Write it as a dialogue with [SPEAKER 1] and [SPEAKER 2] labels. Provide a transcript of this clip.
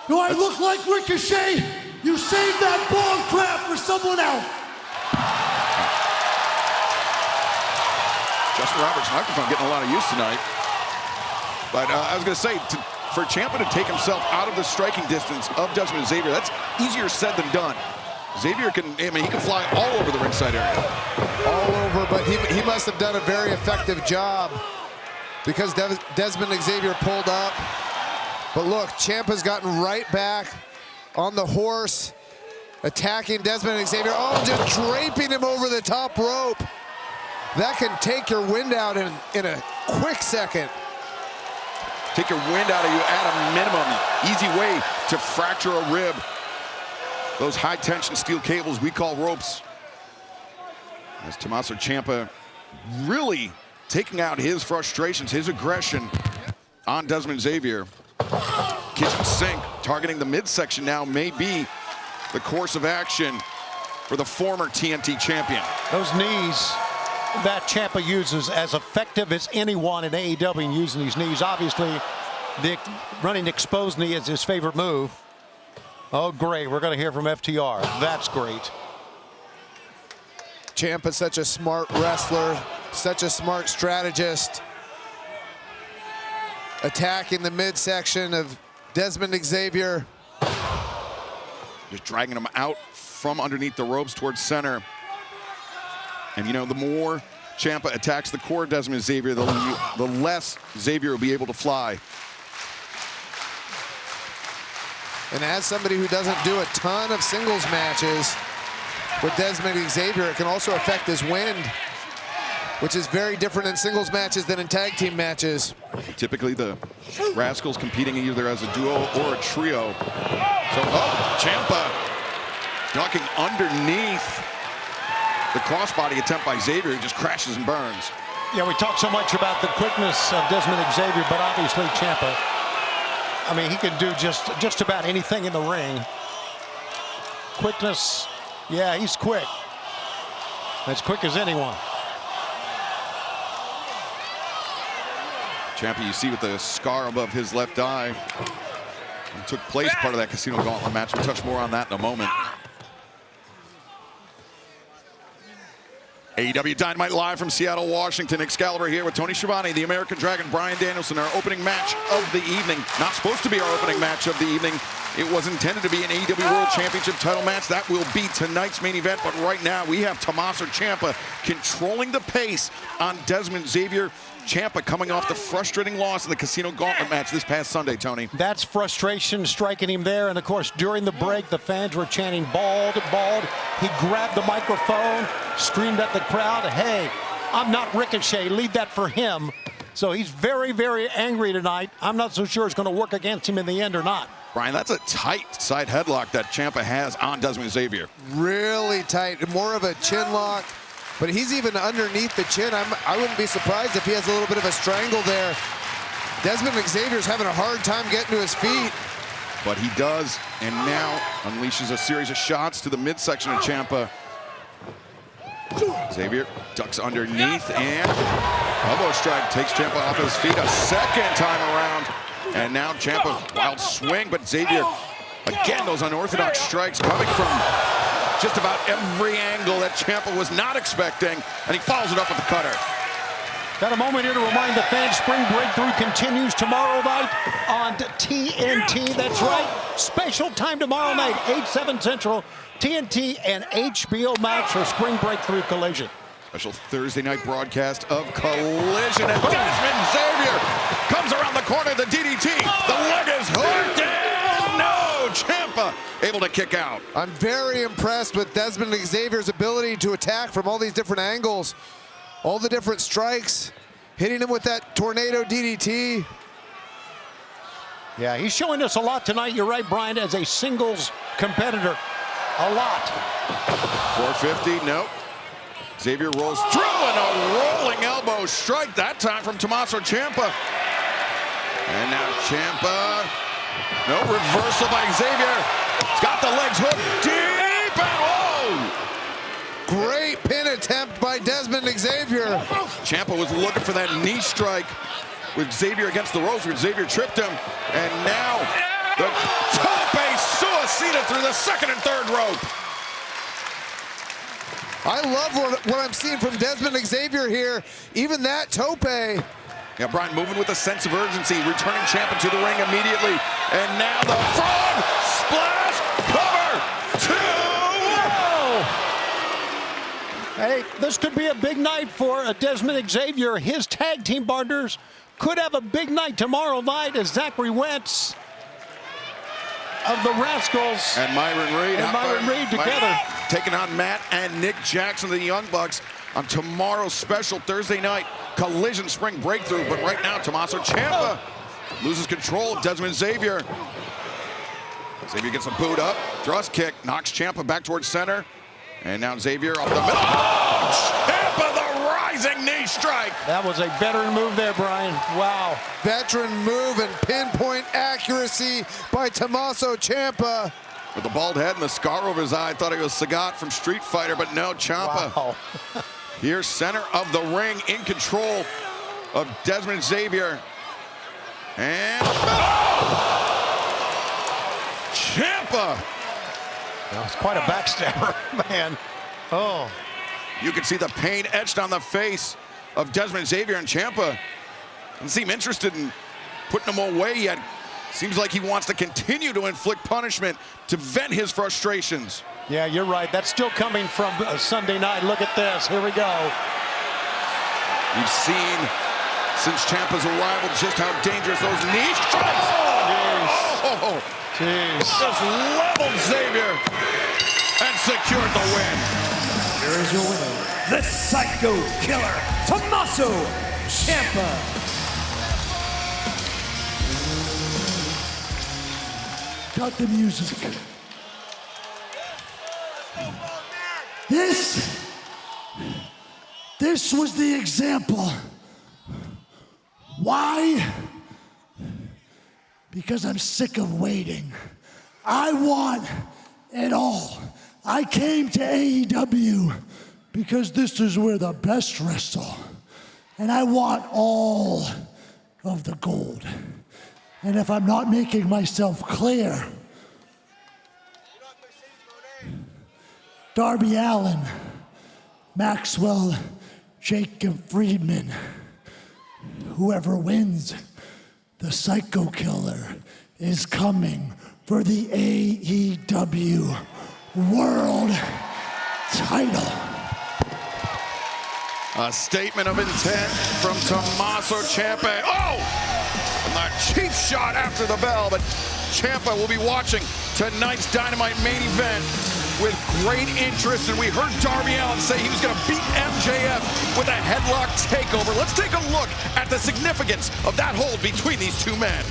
[SPEAKER 1] Do I look like Ricochet? You saved that ball crap for someone else.
[SPEAKER 2] Justin Roberts' microphone getting a lot of use tonight. But I was going to say, for Ciampa to take himself out of the striking distance of Dezmond Xavier, that's easier said than done. Xavier he can fly all over the ringside area.
[SPEAKER 3] All over, but he must have done a very effective job because Dezmond Xavier pulled up. But look, Ciampa's gotten right back on the horse, attacking Dezmond Xavier. Oh, just draping him over the top rope. That can take your wind out in a quick second.
[SPEAKER 2] Take your wind out of you at a minimum. Easy way to fracture a rib. Those high-tension steel cables we call ropes. As Tommaso Ciampa really taking out his frustrations, his aggression on Dezmond Xavier. Kitchen sink, targeting the midsection now may be the course of action for the former TNT champion.
[SPEAKER 4] Those knees that Ciampa uses as effective as anyone in AEW in using these knees. Obviously, the running exposed knee is his favorite move. Oh, great. We're going to hear from FTR. That's great.
[SPEAKER 3] Ciampa's such a smart wrestler, such a smart strategist. Attacking the midsection of Dezmond Xavier.
[SPEAKER 2] Just dragging him out from underneath the ropes towards center. And, you know, the more Ciampa attacks the core of Dezmond Xavier, the less Xavier will be able to fly.
[SPEAKER 3] And as somebody who doesn't do a ton of singles matches with Dezmond Xavier, it can also affect his wind, which is very different in singles matches than in tag team matches.
[SPEAKER 2] Typically, the Rascals competing either as a duo or a trio. So, Ciampa ducking underneath. The crossbody attempt by Xavier just crashes and burns.
[SPEAKER 4] Yeah, we talk so much about the quickness of Dezmond Xavier, but obviously Ciampa, I mean, he can do just about anything in the ring. Quickness, yeah, he's quick. As quick as anyone.
[SPEAKER 2] Ciampa, you see with the scar above his left eye. It took place part of that Casino Gauntlet match. We'll touch more on that in a moment. AEW Dynamite live from Seattle, Washington. Excalibur here with Tony Schiavone, the American Dragon, Bryan Danielson, our opening match of the evening. Not supposed to be our opening match of the evening. It was intended to be an AEW World Championship title match. That will be tonight's main event. But right now, we have Tommaso Ciampa controlling the pace on Dezmond Xavier. Ciampa coming off the frustrating loss in the Casino Gauntlet match this past Sunday, Tony.
[SPEAKER 4] That's frustration striking him there. And, of course, during the break, the fans were chanting, "Bald, bald." He grabbed the microphone, screamed at the crowd, "Hey, I'm not Ricochet. Leave that for him." So he's very, very angry tonight. I'm not so sure it's going to work against him in the end or not.
[SPEAKER 2] Brian, that's a tight side headlock that Ciampa has on Dezmond Xavier.
[SPEAKER 3] Really tight, more of a chin lock. But he's even underneath the chin. I wouldn't be surprised if he has a little bit of a strangle there. Dezmond Xavier's having a hard time getting to his feet.
[SPEAKER 2] But he does, and now unleashes a series of shots to the midsection of Ciampa. Xavier ducks underneath, and elbow strike takes Ciampa off his feet a second time around. And now Ciampa, wild swing, but Xavier, again, those unorthodox strikes coming from just about every angle that Ciampa was not expecting, and he follows it up with the cutter.
[SPEAKER 4] Got a moment here to remind the fans, Spring BreakThru continues tomorrow night on TNT. That's right, special time tomorrow night, 8/7 Central, TNT and HBO MAX for Spring BreakThru Collision.
[SPEAKER 2] Special Thursday night broadcast of Collision, and Dezmond Xavier comes around the corner, the DDT, the leg is hooked in, no, Ciampa able to kick out.
[SPEAKER 3] I'm very impressed with Dezmond Xavier's ability to attack from all these different angles, all the different strikes, hitting him with that tornado DDT.
[SPEAKER 4] Yeah, he's showing us a lot tonight. You're right, Brian, as a singles competitor. A lot.
[SPEAKER 2] 450, nope. Xavier rolls through, and a rolling elbow strike, that time from Tommaso Ciampa. And now Ciampa, no, reversal by Xavier. He's got the legs hooked deep, and whoa!
[SPEAKER 3] Great pin attempt by Dezmond Xavier.
[SPEAKER 2] Ciampa was looking for that knee strike with Xavier against the ropes, where Xavier tripped him. And now The tope suicida through the second and third rope.
[SPEAKER 3] I love what I'm seeing from Dezmond Xavier here. Even that tope.
[SPEAKER 2] Yeah, Brian moving with a sense of urgency, returning Ciampa to the ring immediately. And now the frog splash cover 2.
[SPEAKER 4] Hey, this could be a big night for Dezmond Xavier. His tag team partners could have a big night tomorrow night as Zachary Wentz of the Rascals
[SPEAKER 2] and Myron Reed
[SPEAKER 4] together.
[SPEAKER 2] Taking on Matt and Nick Jackson, the Young Bucks, on tomorrow's special Thursday night Collision Spring Breakthru. But right now, Tommaso Ciampa loses control of Dezmond Xavier. Xavier gets him booed up. Thrust kick knocks Ciampa back towards center. And now Xavier off the middle. Oh! Ciampa, the rising knee strike.
[SPEAKER 4] That was a veteran move there, Brian. Wow.
[SPEAKER 3] Veteran move and pinpoint accuracy by Tommaso Ciampa.
[SPEAKER 2] With the bald head and the scar over his eye, I thought he was Sagat from Street Fighter, but no, Ciampa.
[SPEAKER 4] Wow.
[SPEAKER 2] Here, center of the ring, in control of Dezmond Xavier. And Ciampa.
[SPEAKER 4] That was quite a backstabber, man. Oh.
[SPEAKER 2] You can see the pain etched on the face of Dezmond Xavier, and Ciampa doesn't seem interested in putting him away yet. Seems like he wants to continue to inflict punishment to vent his frustrations.
[SPEAKER 4] Yeah, you're right. That's still coming from Sunday night. Look at this. Here we go.
[SPEAKER 2] We've seen since Ciampa's arrival just how dangerous those knee strikes.
[SPEAKER 4] Oh, jeez.
[SPEAKER 2] Just leveled Xavier and secured the win.
[SPEAKER 1] Here is your winner, the Psycho Killer, Tommaso Ciampa. Got the music. This was the example. Why? Because I'm sick of waiting. I want it all. I came to AEW because this is where the best wrestle. And I want all of the gold. And if I'm not making myself clear, Darby Allin, Maxwell, Jacob Friedman, whoever wins, the Psycho Killer is coming for the AEW World Title.
[SPEAKER 2] A statement of intent from Tommaso Ciampa. Oh! And the cheap shot after the bell, but Ciampa will be watching tonight's Dynamite main event with great interest, and we heard Darby Allin say he was going to beat MJF with a headlock takeover. Let's take a look at the significance of that hold between these two men.